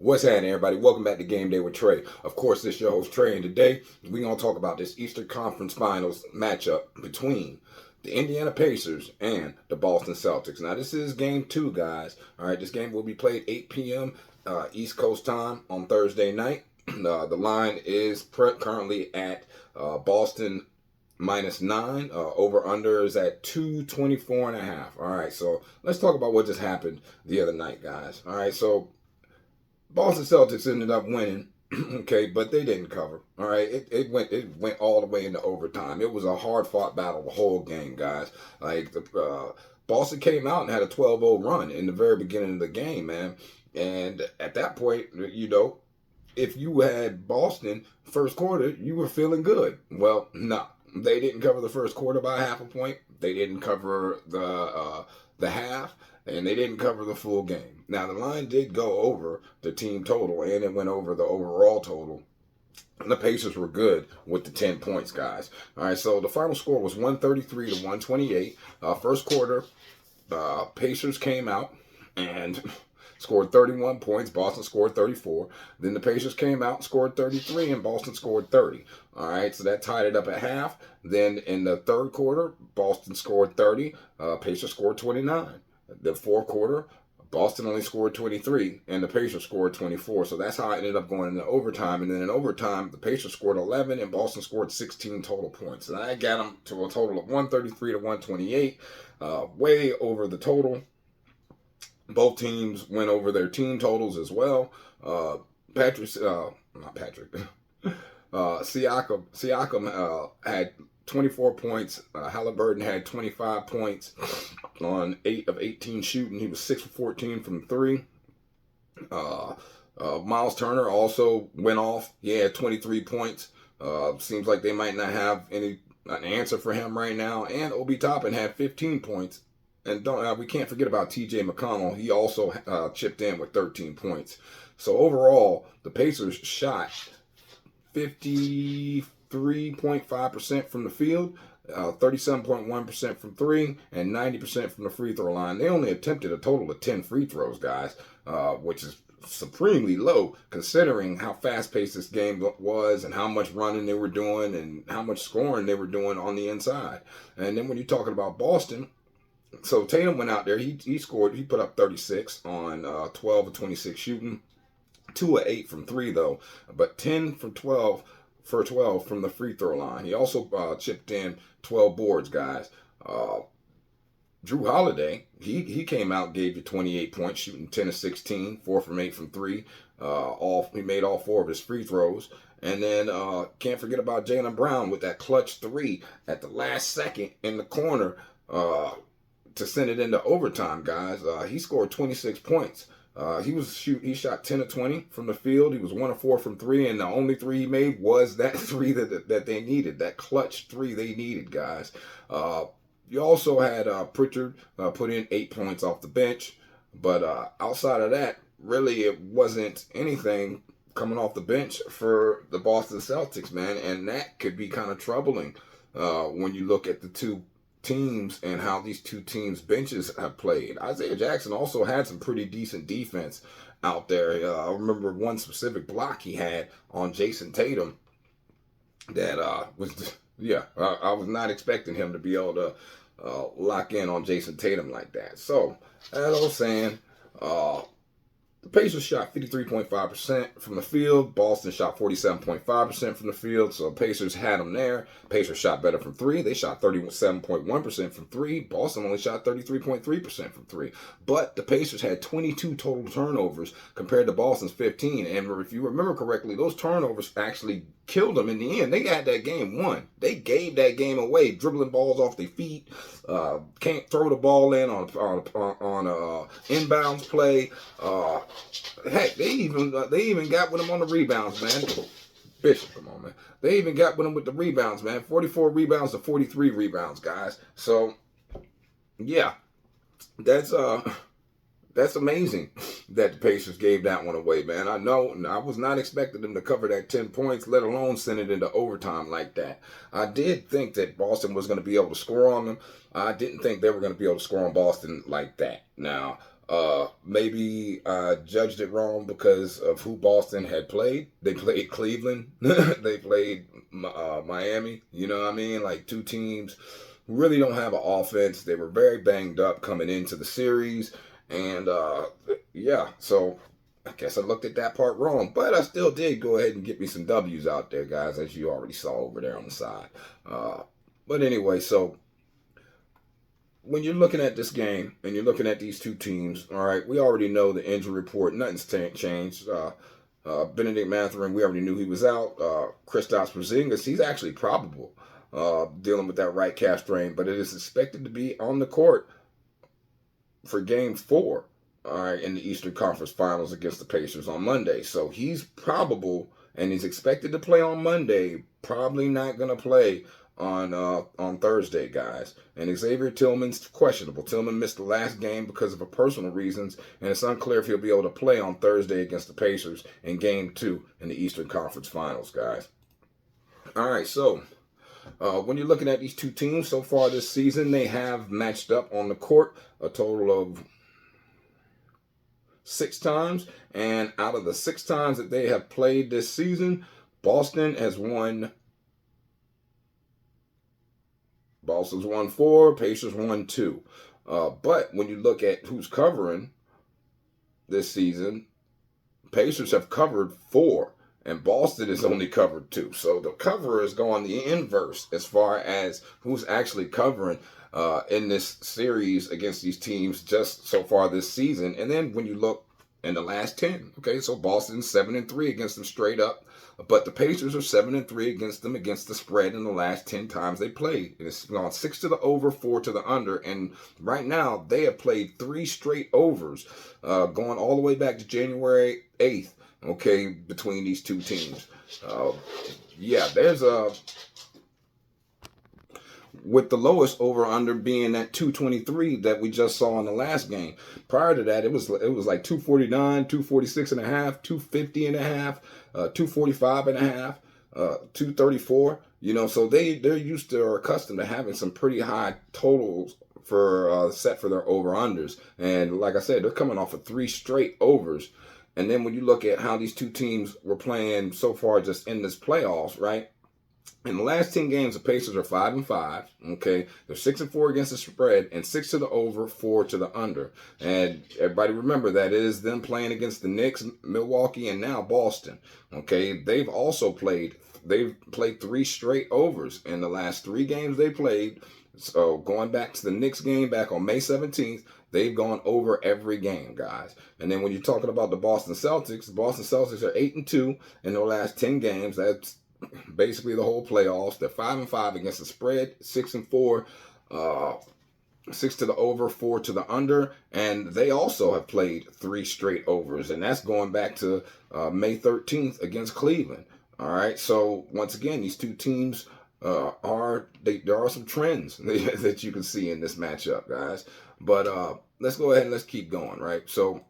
What's happening, everybody? Welcome back to Game Day with Trey. Of course, this is your host, Trey, and today we're going to talk about this Eastern Conference Finals matchup between the Indiana Pacers and the Boston Celtics. Now, this is game 2, guys. All right, this game will be played 8 p.m. East Coast time on Thursday night. The line is currently at Boston -9. Over-under is at 224.5. All right, so let's talk about what just happened the other night, guys. All right, so Boston Celtics ended up winning, okay, but they didn't cover. All right, it went all the way into overtime. It was a hard fought battle the whole game, guys. Like Boston came out and had a 12-0 run in the very beginning of the game, man. And at that point, if you had Boston first quarter, you were feeling good. Well, no, they didn't cover the first quarter by half a point. They didn't cover the half, and they didn't cover the full game. Now, the line did go over the team total, and it went over the overall total. And the Pacers were good with the 10 points, guys. All right, so the final score was 133 to 128. First quarter, Pacers came out and scored 31 points. Boston scored 34. Then the Pacers came out and scored 33, and Boston scored 30. All right, so that tied it up at half. Then in the third quarter, Boston scored 30. Pacers scored 29. The fourth quarter, Boston only scored 23, and the Pacers scored 24. So that's how it ended up going into overtime. And then in overtime, the Pacers scored 11, and Boston scored 16 total points. And I got them to a total of 133 to 128, way over the total. Both teams went over their team totals as well. Siakam had 24 points. Halliburton had 25 points on 8 of 18 shooting. He was 6 for 14 from 3. Miles Turner also went off. He had 23 points. Seems like they might not have an answer for him right now. And Obi Toppin had 15 points. And we can't forget about T.J. McConnell. He also chipped in with 13 points. So overall, the Pacers shot 53.5% from the field, 37.1% from 3, and 90% from the free throw line. They only attempted a total of 10 free throws, guys, which is supremely low considering how fast-paced this game was and how much running they were doing and how much scoring they were doing on the inside. And then when you're talking about Boston, so Tatum went out there. He scored. He put up 36 on 12 of 26 shooting. 2 of 8 from 3, though. But 10 from 12 for 12 from the free throw line. He also chipped in 12 boards, guys. Drew Holiday, he came out, gave you 28 points, shooting 10 of 16, 4 from 8 from 3. He made all 4 of his free throws. And then can't forget about Jaylen Brown with that clutch 3 at the last second in the corner to send it into overtime, guys. He scored 26 points. He shot 10 of 20 from the field. He was 1 of 4 from 3, and the only 3 he made was that 3 that they needed, that clutch 3 they needed, guys. You also had Pritchard put in 8 points off the bench, but outside of that, really it wasn't anything coming off the bench for the Boston Celtics, man, and that could be kind of troubling when you look at the two teams and how these two teams' benches have played. Isaiah Jackson also had some pretty decent defense out there. I remember one specific block he had on Jason Tatum that was, I was not expecting him to be able to lock in on Jason Tatum like that. So, as I was saying, the Pacers shot 53.5% from the field. Boston shot 47.5% from the field. So Pacers had them there. Pacers shot better from 3. They shot 37.1% from 3. Boston only shot 33.3% from 3. But the Pacers had 22 total turnovers compared to Boston's 15. And if you remember correctly, those turnovers actually killed them in the end. They had that game won. They gave that game away, dribbling balls off their feet. Can't throw the ball in on inbounds play. Heck, they even got with him on the rebounds, man. Bishop, come on, man. They even got with him with the rebounds, man. 44 rebounds to 43 rebounds, guys. So, yeah, that's amazing that the Pacers gave that one away, man. I know I was not expecting them to cover that 10 points, let alone send it into overtime like that. I did think that Boston was going to be able to score on them. I didn't think they were going to be able to score on Boston like that. Now, Maybe I judged it wrong because of who Boston had played. They played Cleveland. They played Miami. You know what I mean? Like two teams who really don't have an offense. They were very banged up coming into the series. And yeah, so I guess I looked at that part wrong. But I still did go ahead and get me some W's out there, guys, as you already saw over there on the side. But anyway, so when you're looking at this game and you're looking at these two teams, all right, we already know the injury report. Nothing's changed. Benedict Mathurin, we already knew he was out. Kristaps Porzingis, he's actually probable dealing with that right calf strain, but it is expected to be on the court for Game 4, all right, in the Eastern Conference Finals against the Pacers on Monday. So he's probable, and he's expected to play on Monday. Probably not going to play on Thursday, guys. And Xavier Tillman's questionable. Tillman missed the last game because of personal reasons, and it's unclear if he'll be able to play on Thursday against the Pacers in Game 2 in the Eastern Conference Finals, guys. All right, so when you're looking at these two teams so far this season, they have matched up on the court a total of 6 times, and out of the 6 times that they have played this season, Boston's won 4, Pacers won 2. But when you look at who's covering this season, Pacers have covered 4, and Boston has only covered 2. So the cover is going the inverse as far as who's actually covering in this series against these teams just so far this season. And then when you look in the last 10, okay, so Boston's 7-3 against them straight up, but the Pacers are 7-3 against them against the spread in the last 10 times they played. And it's gone 6 to the over, 4 to the under, and right now they have played 3 straight overs, going all the way back to January 8th. Okay, between these two teams. Yeah, there's with the lowest over under being at 223 that we just saw in the last game. Prior to that, it was like 249, 246 and a half, 250 and a half, 245 and a half, 234. You know, so they're used to or accustomed to having some pretty high totals for set for their over unders. And like I said, they're coming off of 3 straight overs. And then when you look at how these two teams were playing so far just in this playoffs, right? In the last 10 games, the Pacers are 5-5. Okay, they're 6-4 against the spread and 6 to the over, 4 to the under. And everybody remember that is them playing against the Knicks, Milwaukee, and now Boston. Okay, they've played 3 straight overs in the last 3 games they played. So going back to the Knicks game back on May 17th, they've gone over every game, guys. And then when you're talking about the Boston Celtics are 8-2 in their last 10 games. That's basically the whole playoffs. They're 5-5 against the spread, 6-4, 6 to the over, 4 to the under, and they also have played 3 straight overs, and that's going back to May 13th against Cleveland. All right, so once again, these two teams there are some trends that you can see in this matchup, guys. But let's go ahead and let's keep going, right? So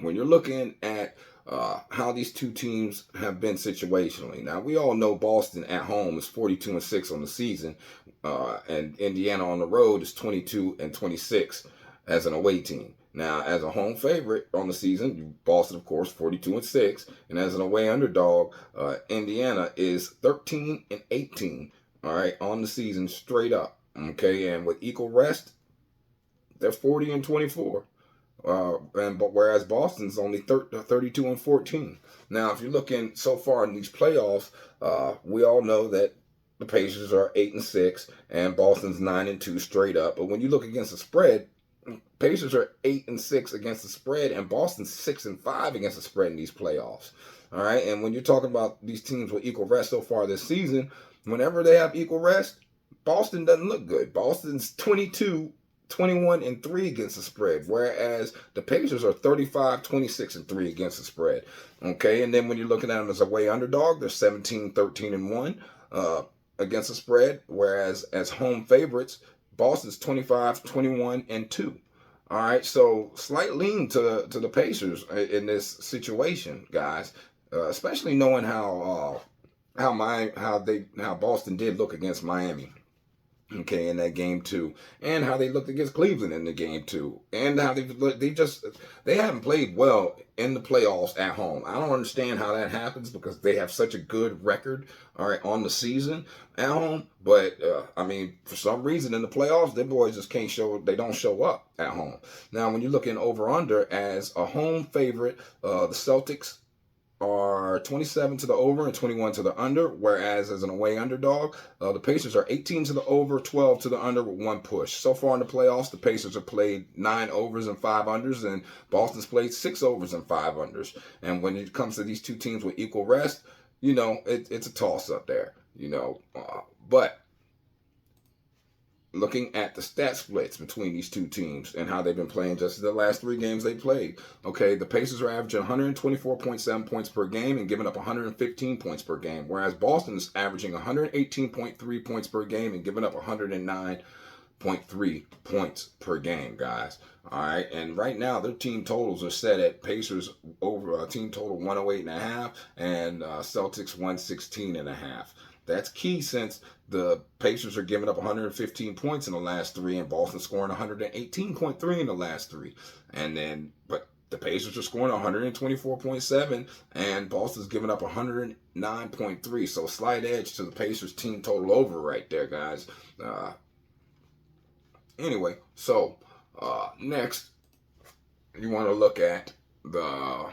when you're looking at how these two teams have been situationally, now we all know Boston at home is 42-6 on the season, and Indiana on the road is 22-26 as an away team. Now, as a home favorite on the season, Boston, of course, 42-6, and as an away underdog, Indiana is 13-18. All right, on the season straight up. Okay, and with equal rest, they're 40-24. But whereas Boston's only 32-14. Now, if you're looking so far in these playoffs, we all know that the Pacers are 8-6 and Boston's 9-2 straight up. But when you look against the spread, Pacers are 8-6 against the spread, and Boston's 6-5 against the spread in these playoffs. All right, and when you're talking about these teams with equal rest so far this season, whenever they have equal rest, Boston doesn't look good. Boston's 21-3 against the spread, whereas the Pacers are 35-26-3 against the spread. Okay, and then when you're looking at them as a away underdog, they're 17-13-1 against the spread, whereas as home favorites, Boston's 25-21-2. All right, so slight lean to the Pacers in this situation, guys, especially knowing how Boston did look against Miami. Okay, in that game 2, and how they looked against Cleveland in the game 2, and how they haven't played well in the playoffs at home. I don't understand how that happens because they have such a good record, all right, on the season at home. But I mean, for some reason in the playoffs, them boys just can't show. They don't show up at home. Now, when you're looking over under as a home favorite, the Celtics are 27 to the over and 21 to the under, whereas as an away underdog, the Pacers are 18 to the over, 12 to the under with one push. So far in the playoffs, the Pacers have played 9 overs and 5 unders, and Boston's played 6 overs and 5 unders. And when it comes to these two teams with equal rest, you know, it's a toss-up there, you know. But looking at the stat splits between these two teams and how they've been playing just the last 3 games they played. Okay, the Pacers are averaging 124.7 points per game and giving up 115 points per game, whereas Boston is averaging 118.3 points per game and giving up 109.3 points per game, guys. All right, and right now their team totals are set at Pacers over team total 108.5 and Celtics 116.5. That's key since the Pacers are giving up 115 points in the last 3 and Boston scoring 118.3 in the last 3. And then, but the Pacers are scoring 124.7 and Boston's giving up 109.3. So slight edge to the Pacers team total over right there, guys. Anyway, so next you want to look at the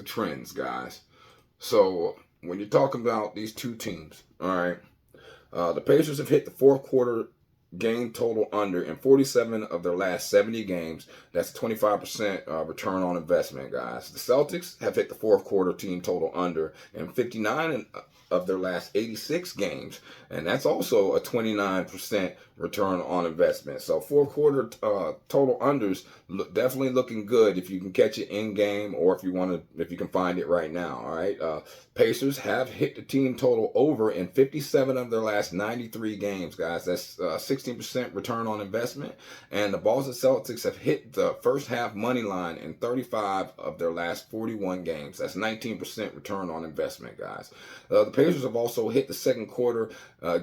trends, guys. So when you're talking about these two teams, all right, the Pacers have hit the fourth quarter game total under in 47 of their last 70 games. That's 25% return on investment, guys. The Celtics have hit the fourth quarter team total under in 59 of their last 86 games, and that's also a 29% return on investment. So fourth quarter total unders definitely looking good if you can catch it in game or if you can find it right now. All right, Pacers have hit the team total over in 57 of their last 93 games, guys. That's 16% return on investment. And the Boston Celtics have hit the first half money line in 35 of their last 41 games. That's 19% return on investment, guys. The Pacers have also hit the second quarter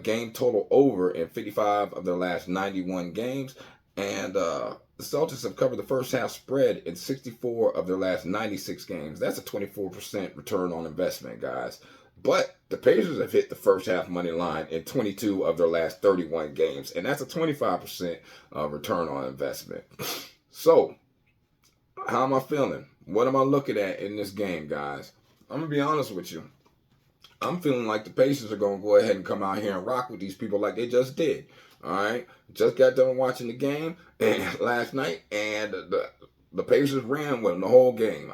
game total over in 55 of their last 91 games. And the Celtics have covered the first half spread in 64 of their last 96 games. That's a 24% return on investment, guys. But the Pacers have hit the first half money line in 22 of their last 31 games. And that's a 25% return on investment. So, how am I feeling? What am I looking at in this game, guys? I'm going to be honest with you. I'm feeling like the Pacers are going to go ahead and come out here and rock with these people like they just did. All right? Just got done watching the game last night, and the Pacers ran with them the whole game.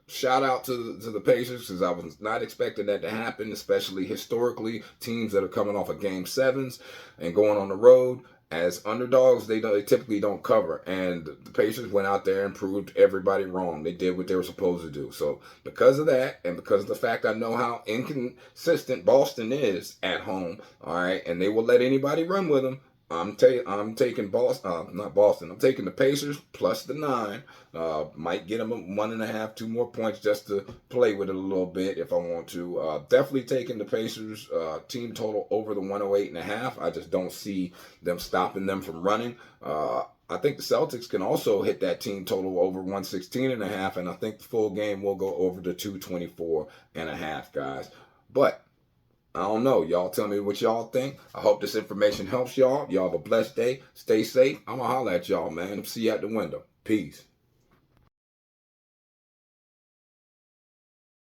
Shout out to the Pacers because I was not expecting that to happen, especially historically. Teams that are coming off of Game 7s and going on the road as underdogs, they typically don't cover. And the Pacers went out there and proved everybody wrong. They did what they were supposed to do. So because of that, and because of the fact I know how inconsistent Boston is at home, all right, and they will let anybody run with them, I'm taking Boston, not Boston. I'm taking the Pacers plus the 9. Might get them 1.5, 2 more points just to play with it a little bit if I want to. Definitely taking the Pacers team total over the 108.5. I just don't see them stopping them from running. I think the Celtics can also hit that team total over 116.5, and I think the full game will go over to 224.5, guys. But I don't know. Y'all tell me what y'all think. I hope this information helps y'all. Y'all have a blessed day. Stay safe. I'm going to holler at y'all, man. See you at the window. Peace.